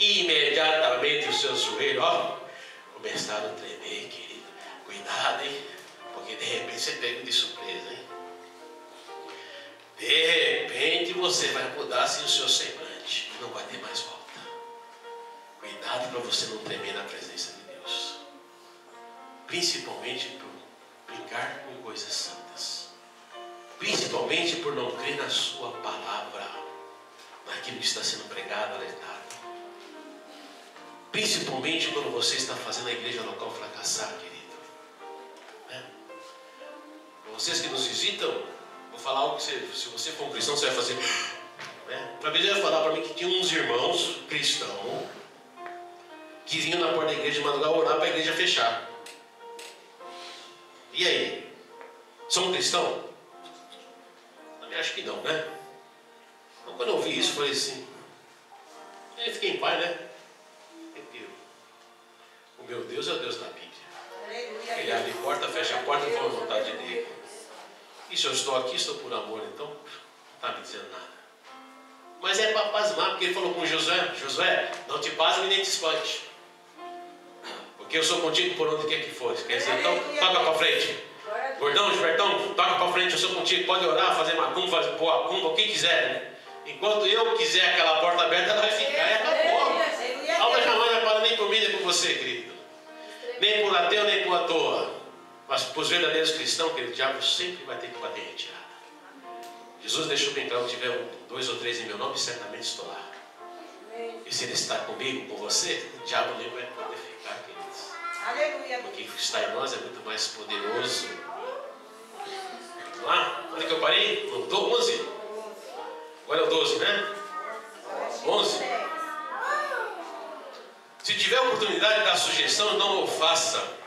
E imediatamente os seus joelhos, ó, começaram a tremer, querido. Cuidado, hein? Porque de repente você pega de surpresa, hein? De repente você vai mudar assim o seu semblante. Não vai ter mais volta. Cuidado para você não tremer na presença de Deus. Principalmente por brincar com coisas santas. Principalmente por não crer na sua palavra. Naquilo que está sendo pregado, alertado. Principalmente quando você está fazendo a igreja local fracassar, querido. Né? Vocês que nos visitam, vou falar algo que se você for um cristão, você vai fazer. Né? Uma vez ele ia falar para mim que tinha uns irmãos cristãos que vinham na porta da igreja de madrugada orar para a igreja fechar. E aí? São cristãos? Eu acho que não, né? Então, quando eu vi isso, eu falei assim, eu fiquei em paz, né? O meu Deus é o Deus da Bíblia. Ele abre porta, fecha a porta, com a vontade dele. E se eu estou aqui, estou por amor, então não está me dizendo nada. Mas é para pasmar, porque ele falou com Josué, Josué, não te pasme nem te espante. Porque eu sou contigo por onde quer que fores. Quer dizer, então, toca para frente. Gordão, Gilbertão, toca para frente, eu sou contigo. Pode orar, fazer macumba, fazer poacumba, o que quiser, né? Enquanto eu quiser aquela porta aberta, ela vai ficar e acabou. A obra jamais vai parar nem por mim, nem por você, querido. Nem por ateu, nem por à toa. Mas para os verdadeiros cristãos, que o diabo sempre vai ter que bater em retirada. Jesus deixou bem claro, tiver 2 ou 3 em meu nome, certamente estou lá. E se ele está comigo, com você, o diabo nem vai poder ficar, queridos. Aleluia. Porque o que está em nós é muito mais poderoso. Lá, onde que eu parei? No 11? Agora é o 12, né? 11. Se tiver oportunidade de dar sugestão, não o faça.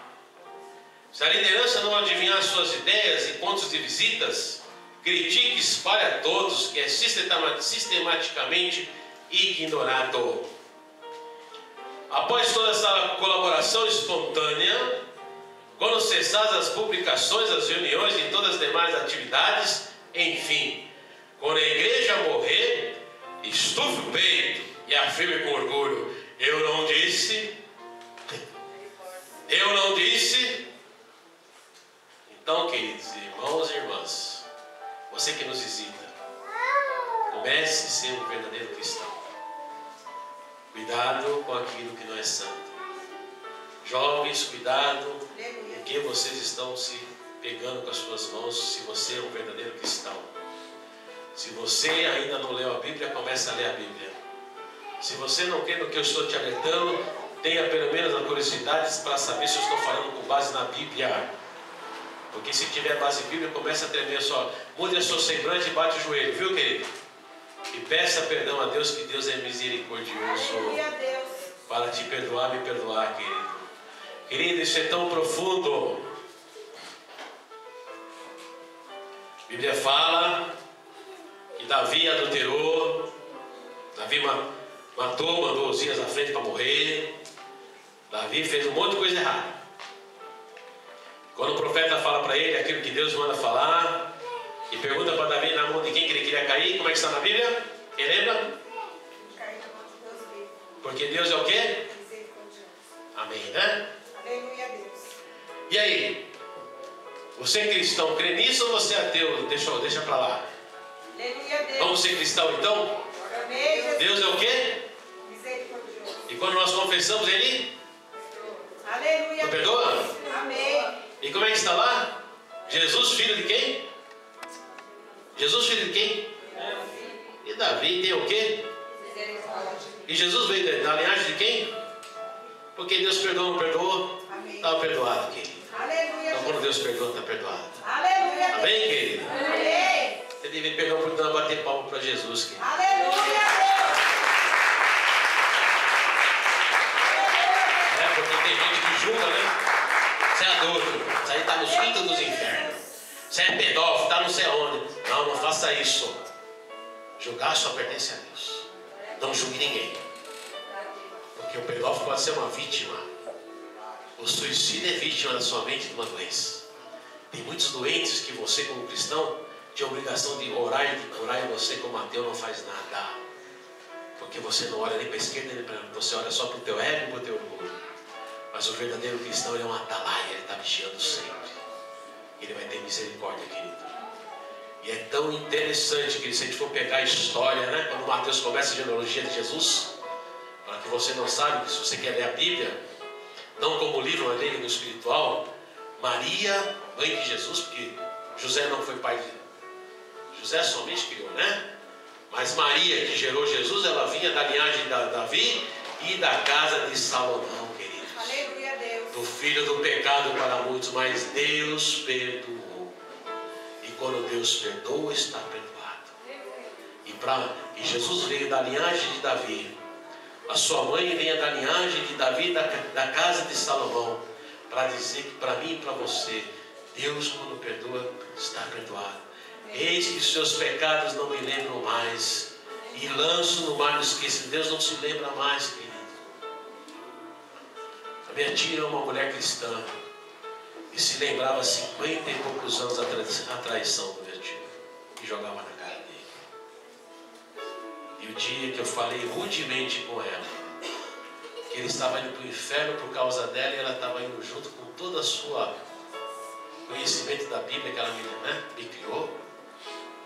Se a liderança não adivinhar suas ideias e pontos de visitas, critique e espalhe a todos, que é sistematicamente ignorado. Após toda essa colaboração espontânea, quando cessadas as publicações, as reuniões e todas as demais atividades, enfim, quando a igreja morrer, estufe o peito e afirme com orgulho: eu não disse. Então, queridos irmãos e irmãs, você que nos visita, comece a ser um verdadeiro cristão. Cuidado com aquilo que não é santo. Jovens, cuidado com que vocês estão se pegando com as suas mãos, se você é um verdadeiro cristão. Se você ainda não leu a Bíblia, comece a ler a Bíblia. Se você não crê no que eu estou te alertando, tenha pelo menos a curiosidade para saber se eu estou falando com base na Bíblia. Porque se tiver base bíblica, começa a tremer só. Mude a sua semblante e bate o joelho, viu, querido? E peça perdão a Deus, que Deus é misericordioso para te perdoar, me perdoar, querido. Querido, isso é tão profundo. A Bíblia fala que Davi adulterou, Davi matou, mandou Uzias à frente para morrer. Davi fez um monte de coisa errada. Quando o profeta fala para ele aquilo que Deus manda falar, e pergunta para Davi na mão de quem que ele queria cair, como é que está na Bíblia? Quem lembra? Porque Deus é o quê? Amém, né? Aleluia a Deus. E aí? Você é cristão, crê nisso ou você é ateu? Deixa para lá. Aleluia a Deus. Vamos ser cristão então? Amém, Jesus. Deus é o quê? Misericordioso. E quando nós confessamos, Ele Aleluia a nos Deus. perdoa? Amém. E como é que está lá? Jesus, filho de quem? Jesus, filho de quem? E Davi tem o quê? E Jesus veio da linhagem de quem? Porque Deus perdoa, não perdoou? Estava perdoado, querido. Aleluia. Então quando Deus perdoa, está perdoado. Aleluia. Amém, querido? Amém. Você deve pegar a oportunidade de bater palma para Jesus, querido. Aleluia. É, porque tem gente que julga, né? Você é adulto, isso aí está nos quintos dos infernos. Você é pedófilo, está não sei aonde. Não, não faça isso. Julgar só pertence a Deus. Não julgue ninguém. Porque o pedófilo pode ser uma vítima. O suicídio é vítima da sua mente de uma doença. Tem muitos doentes que você, como cristão, tinha a obrigação de orar e você, como ateu, não faz nada. Porque você não olha nem para a esquerda nem para a direita, você olha só para o teu ego e para o teu orgulho. Mas o verdadeiro cristão, ele é um atalaia, ele está vigiando sempre. Ele vai ter misericórdia, querido. E é tão interessante que se a gente for pegar a história, né? Quando Mateus começa a genealogia de Jesus, para que você não sabe, se você quer ler a Bíblia, não como livro, mas ler no espiritual, Maria, mãe de Jesus, porque José não foi pai de José, somente criou, né? Mas Maria, que gerou Jesus, ela vinha da linhagem de Davi e da casa de Salomão, queridos. Aleluia a Deus. Do filho do pecado para muitos, mas Deus perdoou. E quando Deus perdoa, está perdoado. E Jesus veio da linhagem de Davi. A sua mãe veio da linhagem de Davi, da casa de Salomão, para dizer que para mim e para você, Deus, quando perdoa, está perdoado. Eis que os seus pecados não me lembram mais, e lanço no mar do esquecimento. Deus não se lembra mais, querido. A minha tia é uma mulher cristã, e se lembrava 50 e poucos anos a traição do meu tio, que jogava na cara dele. E o dia que eu falei rudemente com ela, que ele estava indo para o inferno por causa dela, e ela estava indo junto com toda a sua conhecimento da Bíblia que ela me criou.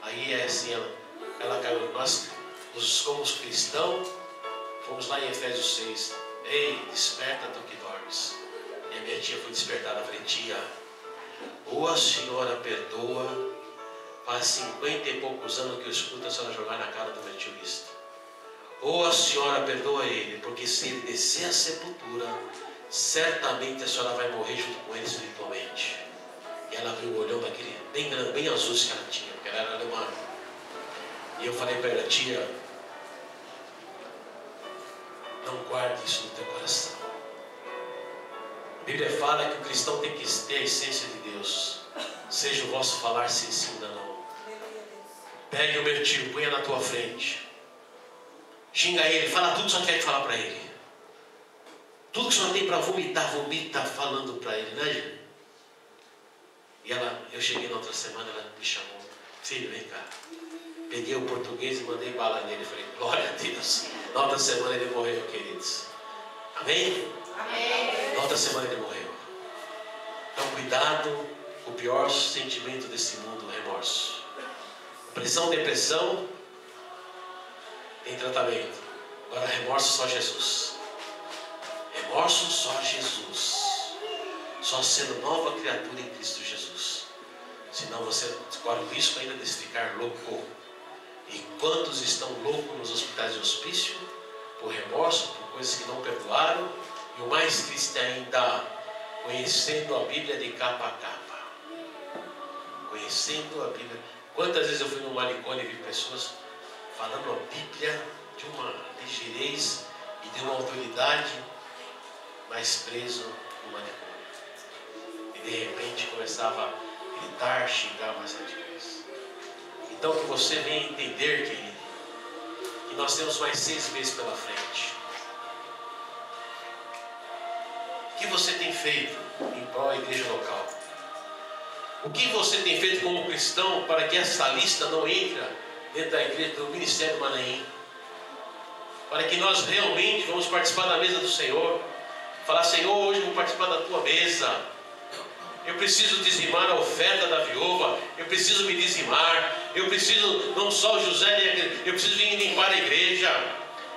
Aí é assim, ela caiu. Nós, como cristãos, fomos lá em Efésios 6. Ei, desperta tu que dormes. E a minha tia foi despertada. Eu falei, tia, ou a senhora perdoa, faz 50 e poucos anos que eu escuto a senhora jogar na cara do meu tio Listo. Ou a senhora perdoa ele, porque se ele descer a sepultura, certamente a senhora vai morrer junto com ele espiritualmente. E ela abriu o olhão daquele bem grande, bem azul que ela tinha, porque ela era alemã. E eu falei para ela, tia, não guarde isso no teu coração. A Bíblia fala que o cristão tem que ter a essência de Deus. Seja o vosso falar sim, sim, não. Pegue o meu tio, ponha na tua frente. Xinga ele, fala tudo que você quer falar para ele. Tudo que você tem para vomitar, vomita falando para ele, né, gente? E eu cheguei na outra semana, ela me chamou, filho, vem cá. Peguei o português e mandei bala nele. Falei, glória a Deus. Na outra semana ele morreu, queridos. Amém? Amém. Na outra semana ele morreu. Então, cuidado, o pior sentimento desse mundo, o remorso. Pressão, depressão, tem tratamento. Agora, remorso, só Jesus. Remorso, só Jesus. Só sendo nova criatura em Cristo Jesus. Senão você corre o risco ainda de ficar louco. E quantos estão loucos nos hospitais de hospício? Por remorso, por coisas que não perdoaram. E o mais triste ainda, conhecendo a Bíblia de capa a capa. Conhecendo a Bíblia. Quantas vezes eu fui no manicômio e vi pessoas falando a Bíblia de uma ligeirez e de uma autoridade, mas preso no manicômio. E de repente começava a gritar, xingar mais radicais. Então que você venha entender, querido, que nós temos mais 6 meses pela frente. O que você tem feito em prol da igreja local? O que você tem feito como cristão para que essa lista não entre dentro da igreja, do Ministério Manaim? Para que nós realmente vamos participar da mesa do Senhor. Falar, Senhor, hoje eu vou participar da tua mesa. Eu preciso dizimar a oferta da viúva. Eu preciso me dizimar. Eu preciso, não só o José, eu preciso vir limpar a igreja.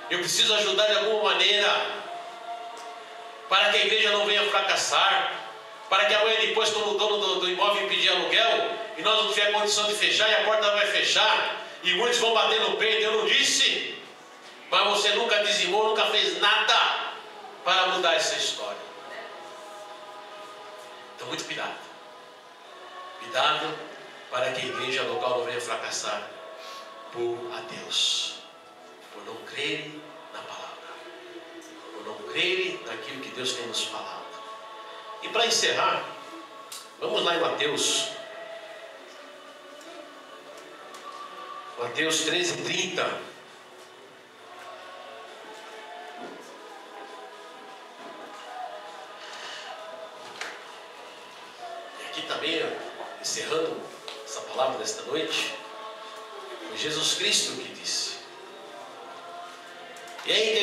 Eu preciso ajudar de alguma maneira. Para que a igreja não venha fracassar. Para que amanhã depois, quando o dono do imóvel pedir aluguel, e nós não tiver condição de fechar, e a porta vai fechar, e muitos vão bater no peito, eu não disse. Mas você nunca dizimou, nunca fez nada para mudar essa história. Então, muito cuidado. Cuidado para que a igreja local não venha fracassar por ateus, por não crerem na palavra, por não crerem naquilo que Deus tem nos falado. E para encerrar, vamos lá em Mateus. Mateus 13:30. E aqui também, encerrando essa palavra desta noite, foi Jesus Cristo que disse: E é interessante.